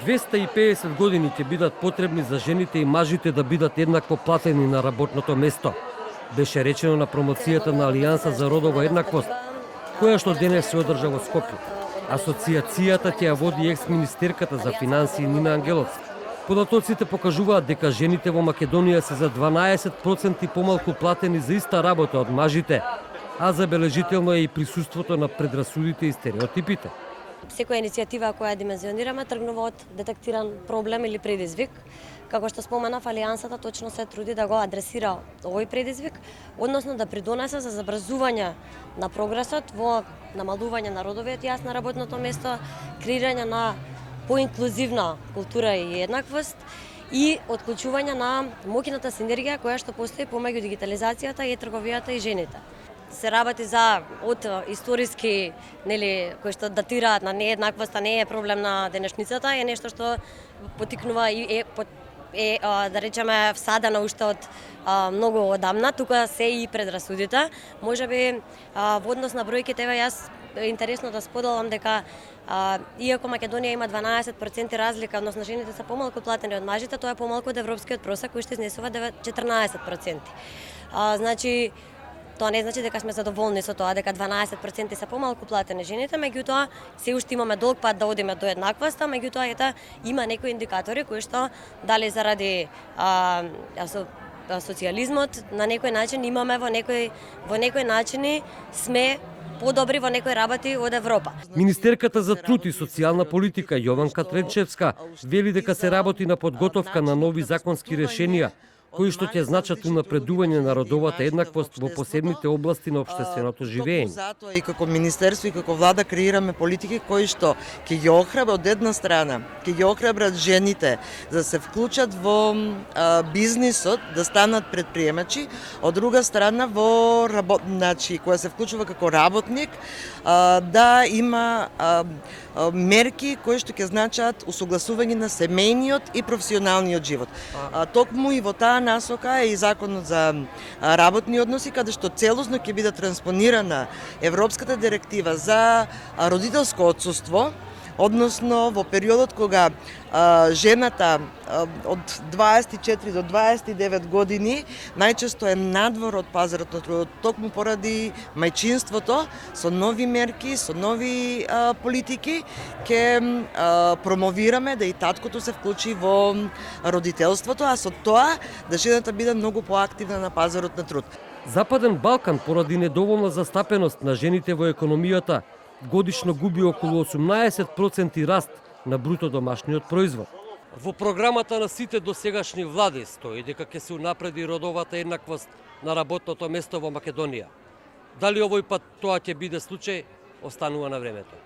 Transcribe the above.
250 години ќе бидат потребни за жените и мажите да бидат еднакво платени на работното место. Беше речено на промоцијата на Алијанса за родова еднаквост, која што денес се одржа во Скопје. Асоциацијата ќе ја води екс-министерката за финансии Нина Ангеловска. Податоците покажуваат дека жените во Македонија се за 12% помалку платени за иста работа од мажите, а забележително е и присуството на предрасудите и стереотипите. Секоја иницијатива која димензионираме тргнува од детектиран проблем или предизвик. Како што споменав, Алијансата точно се труди да го адресира овој предизвик, односно да придонесе за забрзување на прогресот во намалување на родовиот јас на работното место, креирање на поинклузивна култура и еднаквост и отклучување на моќната синергија која што постои помеѓу дигитализацијата и трговијата и жените. Се работи за од историски, кои што датираат на нееднаквоста, не е проблем на денешницата, е нешто што потикнува и да речеме всадена уште од многу одамна, тука се и предрасудите. Можеби во однос на бројките јас интересно да споделам дека иако Македонија има 12% разлика, односно жените се помалку платени од мажите, тоа е помалку од европскиот просек кој што изнесува 14%. Значи тоа не значи дека сме задоволни со тоа, дека 12% се помалку платени жените, меѓутоа се уште имаме долг пат да одиме до еднаквоста, меѓутоа има некои индикатори кои што дали заради социјализмот на некој начин имаме во некои начини сме подобри во некои работи од Европа. Министерката за труд и социјална политика Јованка Тренчевска вели дека се работи на подготовка на нови законски решенија кои што ќе значат унапредување на родовата еднаквост во посебните области на општественото живење. И како министерство и како влада креираме политики кои што ќе ги охрабрат од една страна, ќе ги охрабрат жените да се вклучат во бизнисот, да станат предприемачи, од друга страна во значи која се вклучува како работник, да има мерки кои што ќе значат усогласување на семејниот и професионалниот живот. Токму и во таа насока е и законот за работни односи, каде што целосно ќе биде транспонирана Европската директива за родителско отсуство, односно во периодот кога жената од 24 до 29 години најчесто е надвор од пазарот на трудот, токму поради мајчинството, со нови мерки, со нови политики ќе промовираме да и таткото се вклучи во родителството, а со тоа да жената биде многу поактивна на пазарот на труд. Западен Балкан поради недоволна застапеност на жените во економијата годишно губи околу 18% раст на бруто домашниот производ. Во програмата на сите досегашни влади стои дека ќе се унапреди родовата еднаквост на работното место во Македонија. Дали овој пат тоа ќе биде случај, останува на времето.